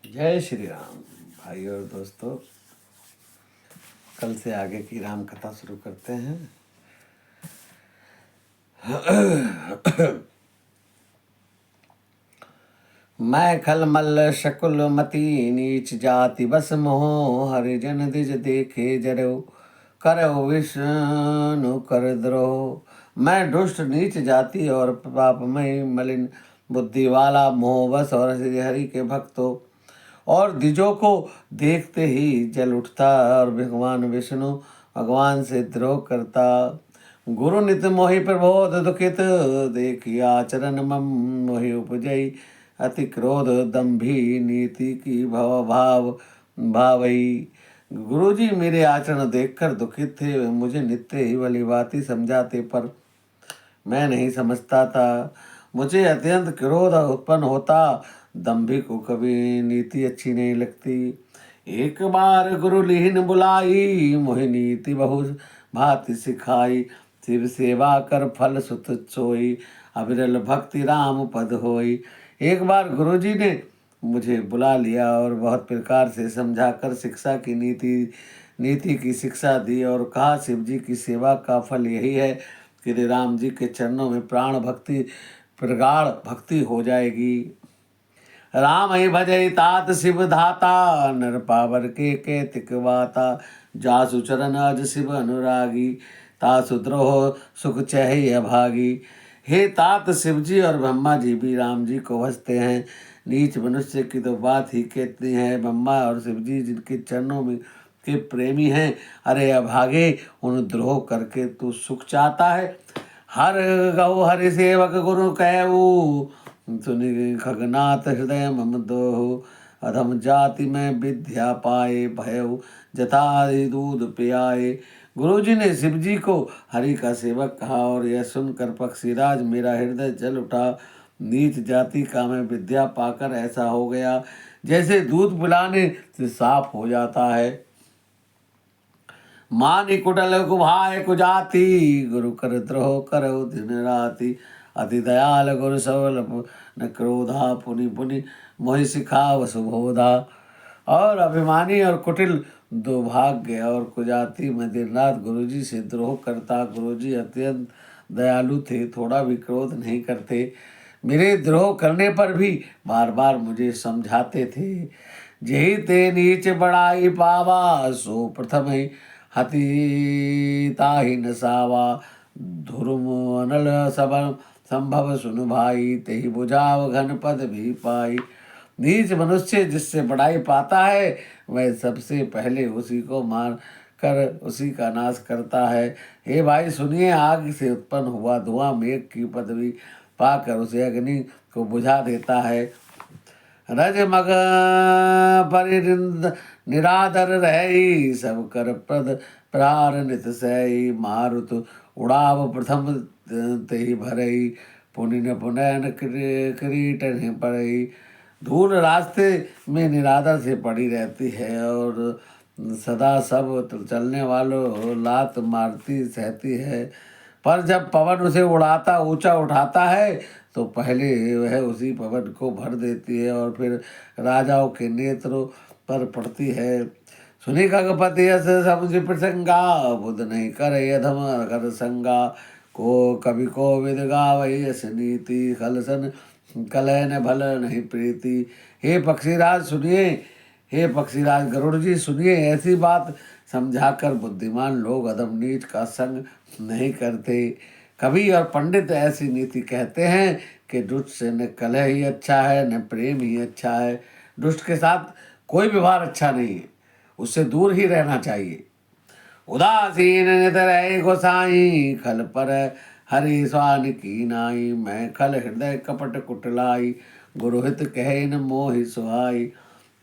जय श्री राम भाई और दोस्तों। कल से आगे की राम कथा शुरू करते हैं। मैं खलमल शकुल मति नीच जाति बस मोह हरिजन दिज देखे जरो करो विष्णु कर द्रोह। मैं दुष्ट नीच जाति और पापमय मलिन बुद्धि वाला मोहवश और श्री हरि के भक्तों और द्विजों को देखते ही जल उठता और भगवान विष्णु भगवान से द्रोह करता। गुरु नित मोहि प्रबोध दुखित देखी आचरण मम मोहि उपजई अति क्रोध दंभी नीति की भव भाव भावई। गुरु जी मेरे आचरण देखकर दुखित थे। वे मुझे नित्य ही भली भांति समझाते पर मैं नहीं समझता था। मुझे अत्यंत क्रोध उत्पन्न होता। दंभी को कभी नीति अच्छी नहीं लगती। एक बार गुरु लीन बुलाई मोहि नीति बहु भांति सिखाई। शिव सेवा कर फल सुत सोई अविरल भक्ति राम पद होई। एक बार गुरुजी ने मुझे बुला लिया और बहुत प्रकार से समझाकर शिक्षा की नीति की शिक्षा दी और कहा शिव जी की सेवा का फल यही है कि राम जी के चरणों में प्राण भक्ति प्रगाढ़ भक्ति हो जाएगी। राम ही भजई तात शिव धाता नर पावर के तिकवाता जासु चरण अज शिव अनुरागी तासु द्रोह सुख चह अभागी। हे तात शिव जी और ब्रह्मा जी भी राम जी को भजते हैं। नीच मनुष्य की तो बात ही कितनी है। ब्रह्मा और शिव जी जिनके चरणों में के प्रेमी हैं, अरे अभागे उन द्रोह करके तू सुख चाहता है। हर गौ हरि सेवक गुरु कहू सुनि खगनाथ हृदय मम दोहु। अधम जाति में विद्या पाए भयउ जथा दूध पियाए। गुरु जी ने शिव जी को हरि का सेवक कहा और यह सुनकर पक्षीराज मेरा हृदय जल उठा। नीच जाति का मैं विद्या पाकर ऐसा हो गया जैसे दूध पिलाने से साफ हो जाता है। मानि कुटल कुभाय कुजाति गुरु कर द्रोह करो दिन राति। अति दयाल गुरु सबल न क्रोधा पुनि पुनि मोहि सिखाव सुबोधा। और अभिमानी और कुटिल दुर्भाग्य और कुजाति में दिन रात गुरुजी से द्रोह करता। गुरुजी अत्यंत दयालु थे, थोड़ा भी क्रोध नहीं करते। मेरे द्रोह करने पर भी बार बार मुझे समझाते थे। जेहि ते नीच बड़ाई पावा सो प्रथम ही हति ताहि न सावा। धुरुम अनल सबल संभव सुनु भाई तेहि बुझाव घन पद भी पाई। नीच मनुष्य जिससे बड़ाई पाता है वह सबसे पहले उसी को मार कर उसी का नाश करता है। हे भाई सुनिए, आग से उत्पन्न हुआ धुआं मेघ की पदवी पाकर उसे अग्नि को बुझा देता है। रज मग परिरिंद निरादर रही सब कर प्रद प्रार नित सही। मारुत उड़ाव प्रथम तेहि भरई पुनिन पुनैन किरीट पड़ई। धूल रास्ते में निरादर से पड़ी रहती है और सदा सब चलने वालों लात मारती सहती है। पर जब पवन उसे उड़ाता ऊंचा उठाता है तो पहले वह उसी पवन को भर देती है और फिर राजाओं के नेत्रों पर पड़ती है। सुनी खगपति यस समुझ प्रसंगा बुध नहीं कर यधम कर संगा। को कवि को विद गावई यस नीति खलसन कलह न भल नहीं प्रीति। हे पक्षीराज सुनिए, हे पक्षीराज गरुड़ जी सुनिए, ऐसी बात समझाकर बुद्धिमान लोग अधम नीच का संग नहीं करते। कवि और पंडित ऐसी नीति कहते हैं कि दुष्ट से न कलह ही अच्छा है न प्रेम ही अच्छा है। दुष्ट के साथ कोई व्यवहार अच्छा नहीं है, उससे दूर ही रहना चाहिए। उदासीन नित रहे गोसाई खल पर हरि स्वान की नाई। मैं खल हृदय कपट कुटलाई गुरुहित कहे न मोहि सुहाई।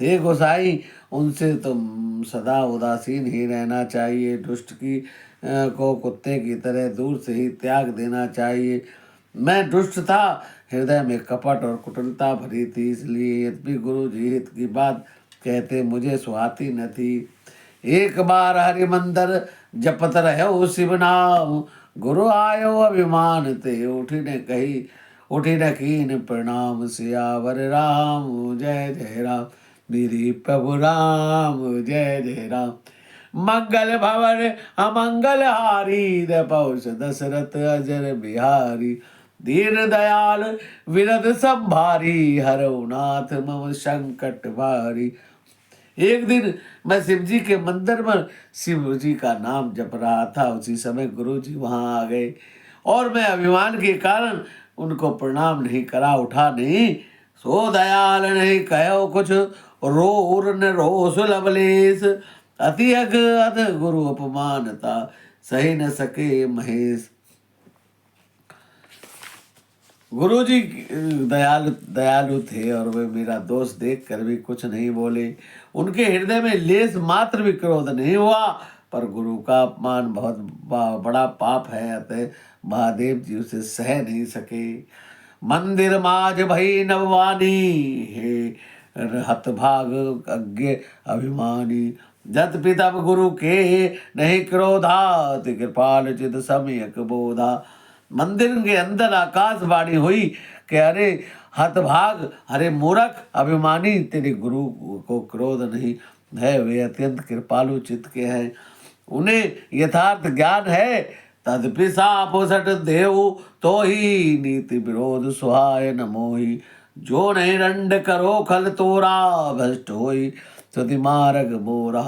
हे गोसाई, उनसे तुम सदा उदासीन ही रहना चाहिए। दुष्ट की को कुत्ते की तरह दूर से ही त्याग देना चाहिए। मैं दुष्ट था, हृदय में कपट और कुटिलता भरी थी, इसलिए यद्यपि गुरु जी हित की बात कहते मुझे सुहाती न थी। एक बार हरि मंदिर जपत रहो शिव नाम गुरु आयो अभिमान ते उठी न कीन प्रणाम। सियावर राम जय जय राम। मेरे प्रभु राम जय जय राम। मंगल भवन अमंगल हारी, पौष दशरथ अजर बिहारी। दीन दयाल विरद संभारी, हरौ नाथ मम संकट भारी। एक दिन मैं शिव जी के मंदिर में शिव जी का नाम जप रहा था, उसी समय गुरु जी वहां आ गए और मैं अभिमान के कारण उनको प्रणाम नहीं करा, उठा नहीं। सो दयाल नहीं कहो कुछ, रो उर न रोस लवलेश। अति अग अध गुरु अपमानता, सही न सके महेश। गुरुजी दयालु दयालु थे और वे मेरा दोष देख कर भी कुछ नहीं बोले। उनके हृदय में लेस मात्र भी क्रोध नहीं हुआ, पर गुरु का अपमान बहुत बड़ा पाप है, अतः महादेव जी उसे सह नहीं सके। मंदिर माज भई नववानी, हे हतभाग अज्ञ अभिमानी। जत पिता गुरु के नहीं क्रोधा, कृपाल चित सम्यक बोधा। मंदिर के अंदर आकाशवाणी हुई कि अरे हतभाग, अरे मूर्ख अभिमानी, तेरे गुरु को क्रोध नहीं है, वे अत्यंत कृपालु चित्त के हैं, उन्हें यथार्थ ज्ञान है। तदपि सापोसट देव, तो ही नीति विरोध सुहाय न मोही। जो नहीं रंड करो खल तोरा, भ्रष्ट होई सति मार्ग मोरा।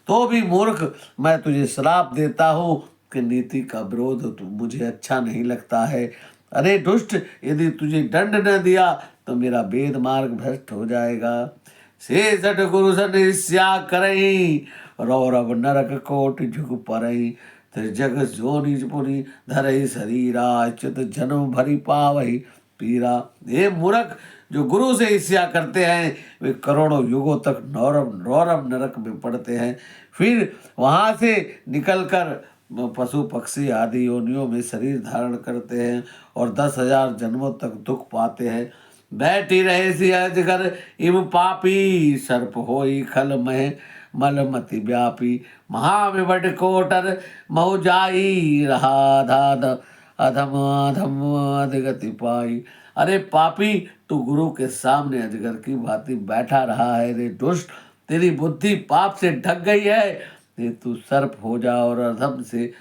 तो भी मूर्ख मैं तुझे श्राप देता हूँ कि नीति का विरोध तो मुझे अच्छा नहीं लगता है। अरे दुष्ट, यदि तुझे दंड न दिया तो मेरा वेद मार्ग भ्रष्ट हो जाएगा। शेषट गुरु सनिस्या करई, रौरव नरक कोट झुक परई। त्रिजग जोनि पुनि धरई शरीरा, अच्युत जन्म भरी पावही पीरा। हे मूर्ख, जो गुरु से ईर्ष्या करते हैं वे करोड़ों युगों तक नौरव रौरव नरक में पड़ते हैं, फिर वहां से निकलकर पशु पक्षी आदि योनियों में शरीर धारण करते हैं और 10,000 जन्मों तक दुख पाते हैं। बैठी रहे सी अजगर इव पापी, सर्प होई खल मह मलमति व्यापी। महाविवट कोटर महु जाई, रहा धाद अधम अधम अधगति पाई। अरे पापी, तू गुरु के सामने अजगर की भांति बैठा रहा है। रे दुष्ट, तेरी बुद्धि पाप से ढक गई है, ये तू सर्प हो जा और अधम से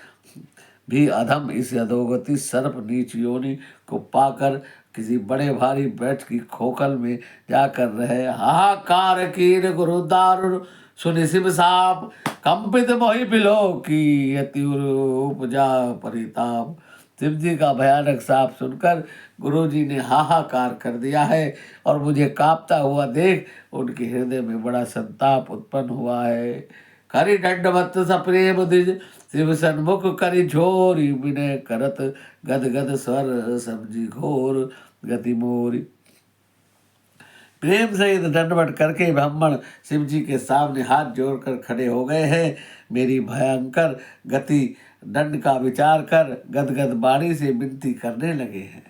भी अधम इस अधोगति सर्प नीच योनि को पाकर किसी बड़े भारी बैठ की खोखल में जाकर रहे। हाहाकार कीर गुरु दारुण, सुनि शिव साप, कंपित मोहि बिलो की यति उपजा परिताप। शिव जी का भयानक साप सुनकर गुरु जी ने हाहाकार कर दिया है और मुझे कांपता हुआ देख उनके हृदय में बड़ा संताप उत्पन्न हुआ है। करि दंडवत सप्रेम द्विज, शिव सन्मुख करि झोरी। विनय करत गद गद स्वर, समझी घोर गति मोरी। प्रेम सहित दंडवत करके ब्राह्मण शिव जी के सामने हाथ जोड़कर खड़े हो गए हैं। मेरी भयंकर गति दंड का विचार कर गदगद बाणी से विनती करने लगे हैं।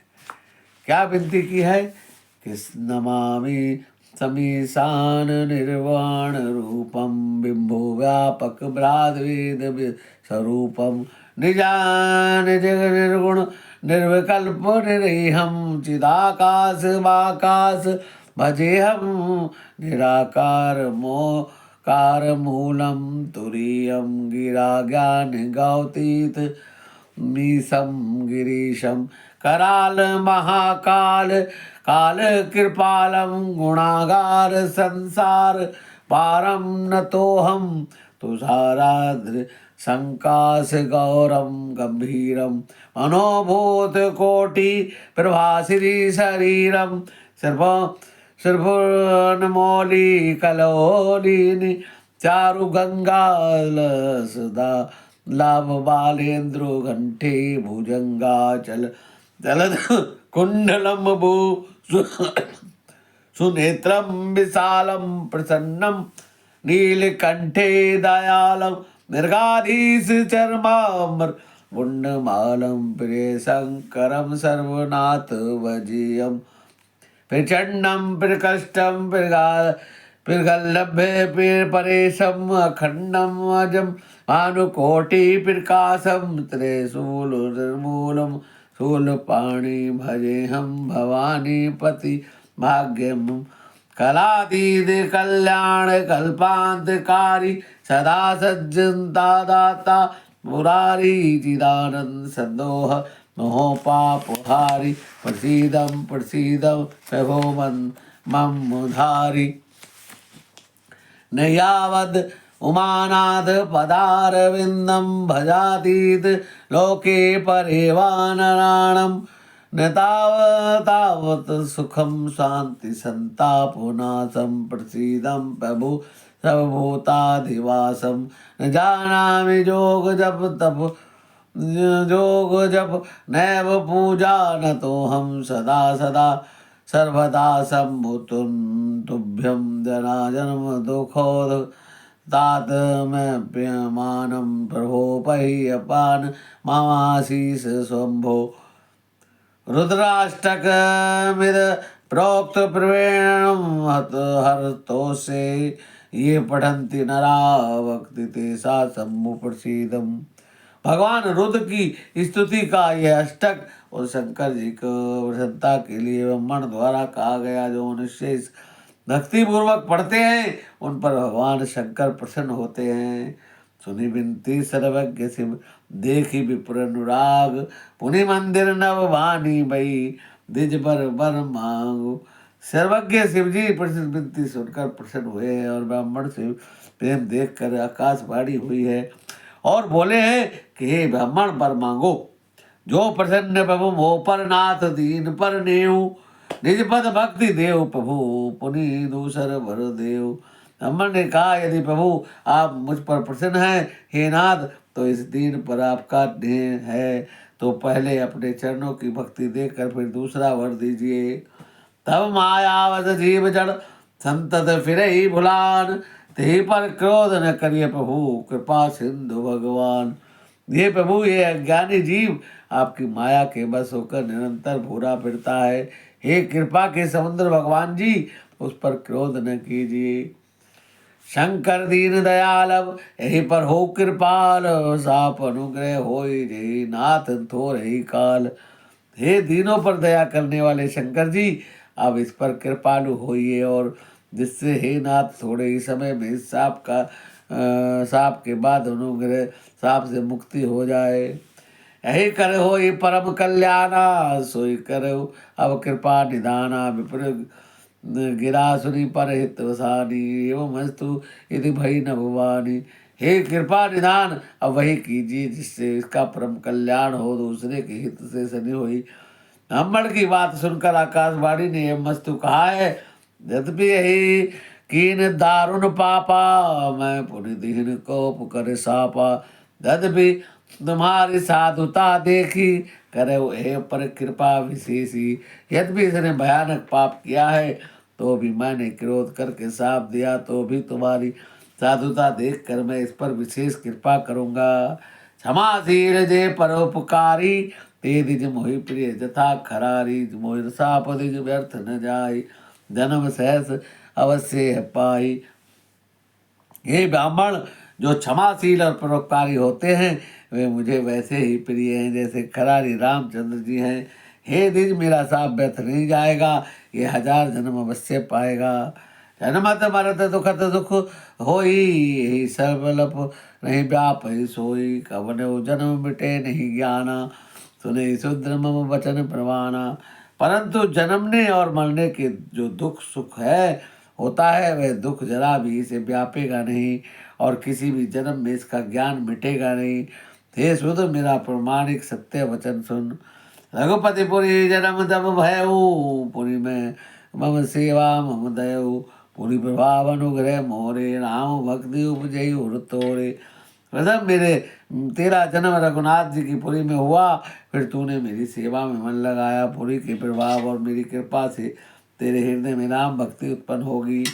क्या विनती की है कि नमामि समीशान निर्वाण रूपम, बिंबो व्यापक ब्रादवेद स्वरूपम। निजान जग निर्गुण निर्विकल्प निरीहम, चिदाकाश वाकाश भजे हम। निराकार मोकार मूलम, तुरीयम गिरा ज्ञान गौतीत मीसम गिरीशम। कराल महाकाल काल कृपालम, गुणागार संसार पारम नतोहम। तुषाराद्र संकाश गौरम गंभीरम, मनोभूत कोटि प्रभासिरी शरीरम। श्रवणमौली कलोलिनी, चारु गंगा लसदा लाभ बालेन्द्रो घंटे भुजंगा चल जलद कुंडलम भू सुनेत्रम विशालम प्रसन्नम, नीलकंठे दयालम मृगाधीश चर्माम्र मुंडमालम। प्रिय शंकरम सर्वनाथ भजियम, प्रचंडम प्रकष्टम प्रगल्लभ्य परेशम। अखंडम अजम भानुकोटि प्रकाशम, त्रिशूल निर्मूलम शूलपाणि भजे हम। भवानी पति भाग्यम कलातीत कल्याण कल्पांतकारी सदा सज्जनता दाता मुरारी चिदानंद संदोह मोहोपापहारी प्रसीदम प्रसीदम प्रभो मम मुधारी न यावद् उमानाथ पदारविन्दं भजातीत लोके परेवानराणं न तावत् सुखं शान्ति संतापनाशं प्रसीदं प्रभु सर्वभूताधिवासं न जानामि जोग जप नैव पूजा न तोऽहं सदा सदा सर्वदा सम्भुतुं तुभ्यं जनाजन्म दुःखोद तातमप्यमानं प्रभो पह्यपान मामाशीष स्वम्भो रुद्राष्टकमिद प्रोक्त प्रवेणं हरतोषे ये पठन्ति नरा भक्ति तेषा सम्भु प्रसीदम्। भगवान रुद्र की स्तुति का यह अष्टक और शंकर जी को प्रसन्नता के लिए ब्राह्मण द्वारा कहा गया, जो मनुष्य भक्ति पूर्वक पढ़ते हैं उन पर भगवान शंकर प्रसन्न होते हैं। सुनी बिनती सर्वज्ञ शिव देखी विप्र अनुराग, पुनि मंदिर नव वाणी बई दिज बर बर मांगो। सर्वज्ञ शिव जी प्रसिद्ध बिनती सुनकर प्रसन्न हुए हैं और ब्राह्मण से प्रेम देख कर आकाशवाणी हुई है और बोले हैं कि हे ब्राह्मण वर मांगो। जो प्रसन्न प्रभु मोह पर नाथ दीन पर नेऊ, निज पद भक्ति देव प्रभु पुनि दूसर भर देव। ब्राह्मण ने कहा, यदि प्रभु आप मुझ पर प्रसन्न हैं हे नाथ, तो इस दीन पर आपका स्नेह है तो पहले अपने चरणों की भक्ति देकर फिर दूसरा वर दीजिए। तब मायावत जीव जड़ संतत फिरहि भुलान, ते पर क्रोध न करिए प्रभु कृपा सिंधु भगवान। ये प्रभु ये अज्ञानी जीव आपकी माया के बस होकर निरंतर भूरा फिरता है। हे कृपा के समुद्र भगवान जी, उस पर क्रोध न कीजिए। शंकर दीन दयालब यही पर हो कृपाल, साप अनुग्रह होई जय नाथ थोर ही काल। हे दीनों पर दया करने वाले शंकर जी, अब इस पर कृपालु होइए और जिससे हे नाथ थोड़े ही समय में इस साप के बाद अनुग्रह साप से मुक्ति हो जाए। यही करे हो ये परम कल्याणा, सोई करो अब कृपा निदाना। विप्र गिरा सुनी पर हित वसानी, एवं अस्तु यदि भई न भुवानी। हे कृपा निदान अब वही कीजिए जिससे इसका परम कल्याण हो, दूसरे के हित से सनी हुई। ब्राह्मण की बात सुनकर आकाशवाणी ने एवं अस्तु कहा है, यद्यपि यही कीन दारुण पापा, मैं पुनि दीन को पुकर सापा। यद्यपि तुम्हारी साधुता देखी, करे हे पर कृपा विशेषी। यद्यपि इसने भयानक पाप किया है तो भी मैंने क्रोध करके साप दिया, तो भी तुम्हारी साधुता देख कर मैं इस पर विशेष कृपा करूँगा। क्षमाशील जे परोपकारी, ते दिज मोहि प्रिय जथा खरारी। मोहि साप दिज व्यर्थ न जाई, जन्म सहस अवश्य है पाई। हे ब्राह्मण, जो क्षमाशील और परोपकारी होते हैं वे मुझे वैसे ही प्रिय हैं जैसे खरारी रामचंद्र जी हैं। हे द्विज, मेरा साप व्यर्थ नहीं जाएगा, ये 1000 जन्म अवश्य पाएगा। जन्मत मरत दुखत दुख होई, यही सर्वलप नहीं व्याप ही सोई। कवन जन्म मिटे नहीं ज्ञाना, सुने शूद्र मम वचन प्रमाणा। परंतु जन्मने और मरने के जो दुख सुख है होता है, वह दुख जरा भी इसे व्यापेगा नहीं और किसी भी जन्म में इसका ज्ञान मिटेगा नहीं। हे सुध, मेरा प्रमाणिक सत्य वचन सुन। रघुपति पुरी जन्म तब भयऊ, पुरी में मम सेवा मम दयऊ। पुरी प्रभाव अनुग्रह मोरे, राम भक्ति उपजई उर तोरे। प्रथम मेरे तेरा जन्म रघुनाथ जी की पुरी में हुआ, फिर तूने मेरी सेवा में मन लगाया। पुरी के प्रभाव और मेरी कृपा से तेरे हृदय में राम भक्ति उत्पन्न होगी।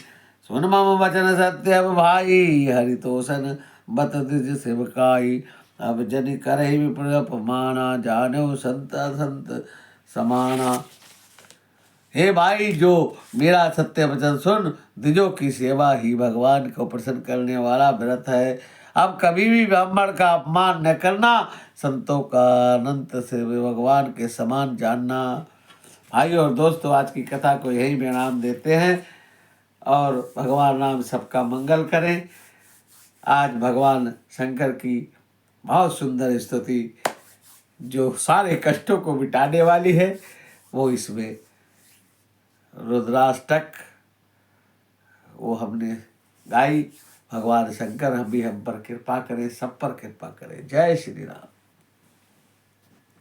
सुन मम वचन सत्य अब भाई, हरितोषण बत द्विज सेवकाई। अब जनि करहि विप्र अपमाना, जानो संत संत समाना। हे भाई, जो मेरा सत्य वचन सुन, द्विजों की सेवा ही भगवान को प्रसन्न करने वाला व्रत है। अब कभी भी ब्राह्मण का अपमान न करना, संतों का अनंत से भगवान के समान जानना। भाई और दोस्तों, आज की कथा को यही विराम देते हैं। और भगवान राम सबका मंगल करें। आज भगवान शंकर की बहुत सुंदर स्तुति जो सारे कष्टों को मिटाने वाली है, वो इसमें रुद्राष्टक वो हमने गाई। भगवान शंकर हम पर कृपा करें, सब पर कृपा करें। जय श्री राम।